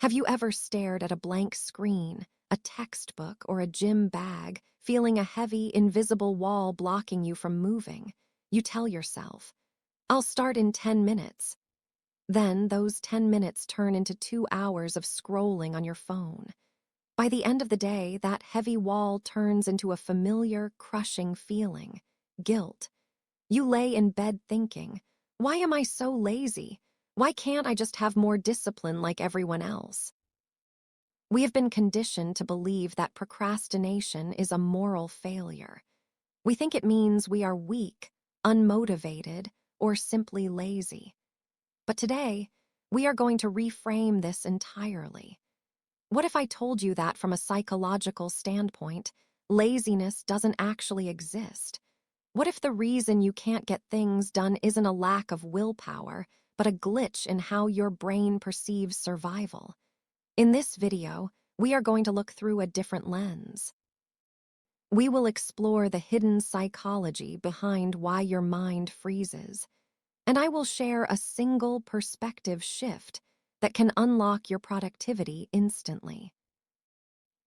Have you ever stared at a blank screen, a textbook, or a gym bag, feeling a heavy, invisible wall blocking you from moving? You tell yourself, I'll start in 10 minutes. Then those 10 minutes turn into 2 hours of scrolling on your phone. By the end of the day, that heavy wall turns into a familiar, crushing feeling, guilt. You lay in bed thinking, why am I so lazy? Why can't I just have more discipline like everyone else? We have been conditioned to believe that procrastination is a moral failure. We think it means we are weak, unmotivated, or simply lazy. But today, we are going to reframe this entirely. What if I told you that from a psychological standpoint, laziness doesn't actually exist? What if the reason you can't get things done isn't a lack of willpower, but a glitch in how your brain perceives survival? In this video, we are going to look through a different lens. We will explore the hidden psychology behind why your mind freezes, and I will share a single perspective shift that can unlock your productivity instantly.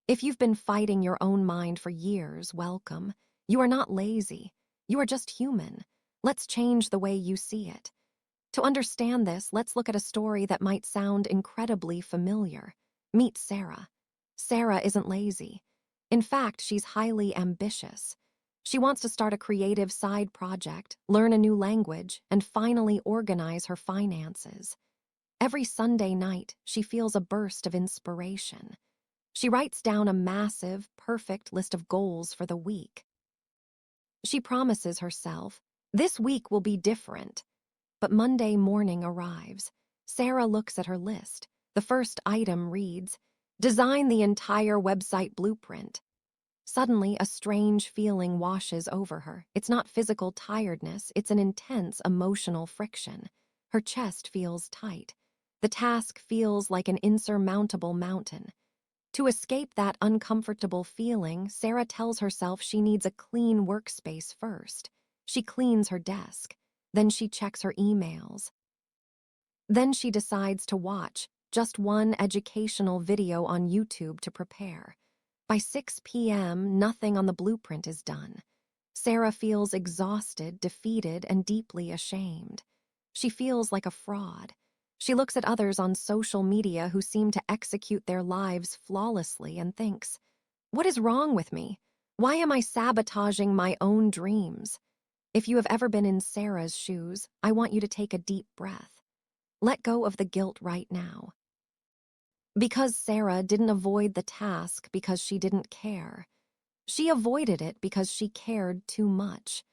If you've been fighting your own mind for years, welcome. You are not lazy. You are just human. Let's change the way you see it. To understand this, let's look at a story that might sound incredibly familiar. Meet Sarah. Sarah isn't lazy. In fact, she's highly ambitious. She wants to start a creative side project, learn a new language, and finally organize her finances. Every Sunday night, she feels a burst of inspiration. She writes down a massive, perfect list of goals for the week. She promises herself, this week will be different. But Monday morning arrives. Sarah looks at her list. The first item reads, design the entire website blueprint. Suddenly, a strange feeling washes over her. It's not physical tiredness, it's an intense emotional friction. Her chest feels tight. The task feels like an insurmountable mountain. To escape that uncomfortable feeling, Sarah tells herself she needs a clean workspace first. She cleans her desk. Then she checks her emails. Then she decides to watch just one educational video on YouTube to prepare. By 6 p.m., nothing on the blueprint is done. Sarah feels exhausted, defeated, and deeply ashamed. She feels like a fraud. She looks at others on social media who seem to execute their lives flawlessly and thinks, what is wrong with me? Why am I sabotaging my own dreams? If you have ever been in Sarah's shoes, I want you to take a deep breath. Let go of the guilt right now. Because Sarah didn't avoid the task because she didn't care. She avoided it because she cared too much.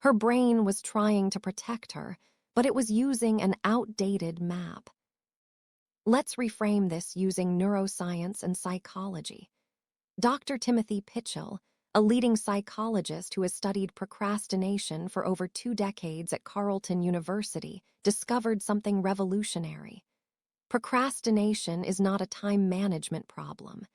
Her brain was trying to protect her, but it was using an outdated map. Let's reframe this using neuroscience and psychology. Dr. Timothy Pitchell, a leading psychologist who has studied procrastination for over 2 decades at Carleton University, discovered something revolutionary. Procrastination is not a time management problem.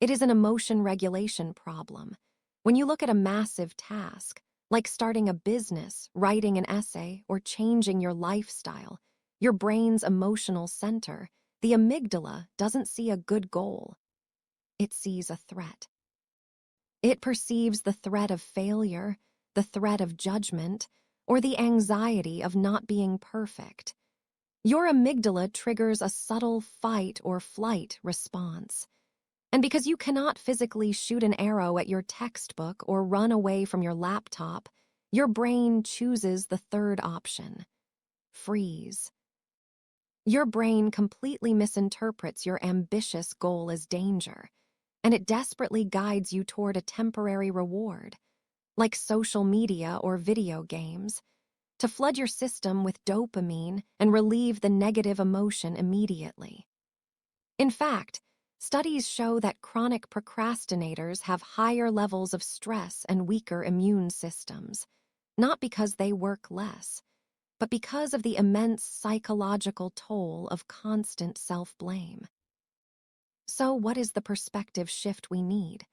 It is an emotion regulation problem. When you look at a massive task, like starting a business, writing an essay, or changing your lifestyle, your brain's emotional center, the amygdala, doesn't see a good goal. It sees a threat. It perceives the threat of failure, the threat of judgment, or the anxiety of not being perfect. Your amygdala triggers a subtle fight or flight response. And because you cannot physically shoot an arrow at your textbook or run away from your laptop, your brain chooses the third option: freeze. Your brain completely misinterprets your ambitious goal as danger, and it desperately guides you toward a temporary reward, like social media or video games, to flood your system with dopamine and relieve the negative emotion immediately. In fact, studies show that chronic procrastinators have higher levels of stress and weaker immune systems, not because they work less, but because of the immense psychological toll of constant self-blame. So what is the perspective shift we need?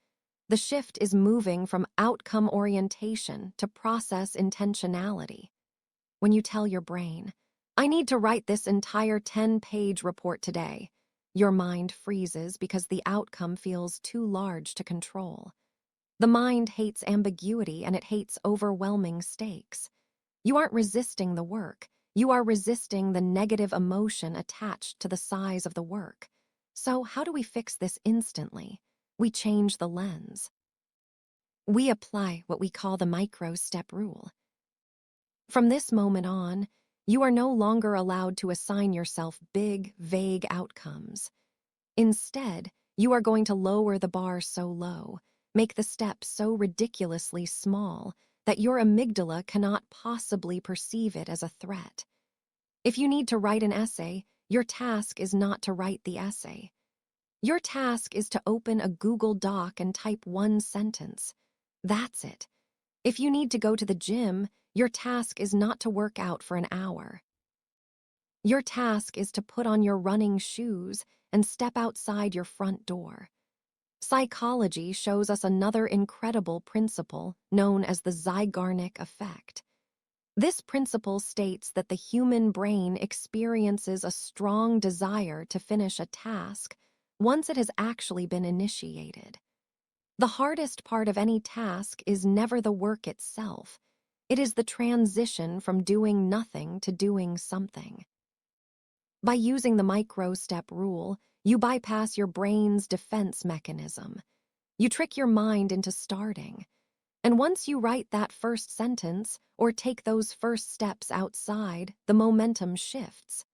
The shift is moving from outcome orientation to process intentionality. When you tell your brain, I need to write this entire 10-page report today, Your mind freezes because the outcome feels too large to control. The mind hates ambiguity and it hates overwhelming stakes. You aren't resisting the work. You are resisting the negative emotion attached to the size of the work. So how do we fix this instantly? We change the lens. We apply what we call the micro-step rule. From this moment on, you are no longer allowed to assign yourself big, vague outcomes. Instead, you are going to lower the bar so low, make the steps so ridiculously small, that your amygdala cannot possibly perceive it as a threat. If you need to write an essay, your task is not to write the essay. Your task is to open a Google Doc and type one sentence. That's it. If you need to go to the gym, your task is not to work out for an hour. Your task is to put on your running shoes and step outside your front door. Psychology shows us another incredible principle known as the Zeigarnik effect. This principle states that the human brain experiences a strong desire to finish a task once it has actually been initiated. The hardest part of any task is never the work itself. It is the transition from doing nothing to doing something. By using the micro-step rule, you bypass your brain's defense mechanism. You trick your mind into starting. And once you write that first sentence or take those first steps outside, the momentum shifts.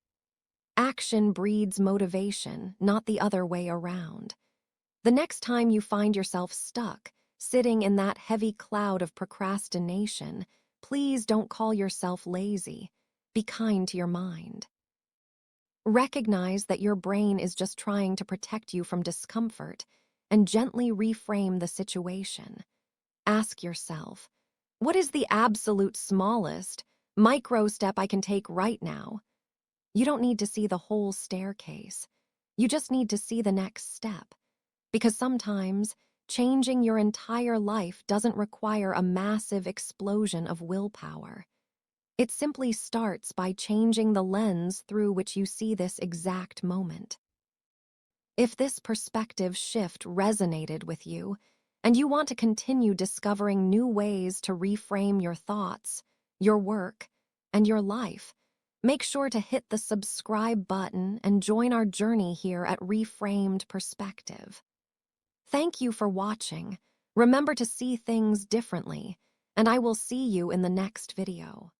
Action breeds motivation, not the other way around. The next time you find yourself stuck, sitting in that heavy cloud of procrastination, please don't call yourself lazy. Be kind to your mind. Recognize that your brain is just trying to protect you from discomfort and gently reframe the situation. Ask yourself, what is the absolute smallest micro step I can take right now? You don't need to see the whole staircase. You just need to see the next step. Because sometimes, changing your entire life doesn't require a massive explosion of willpower. It simply starts by changing the lens through which you see this exact moment. If this perspective shift resonated with you, and you want to continue discovering new ways to reframe your thoughts, your work, and your life, make sure to hit the subscribe button and join our journey here at Reframed Perspective. Thank you for watching. Remember to see things differently, and I will see you in the next video.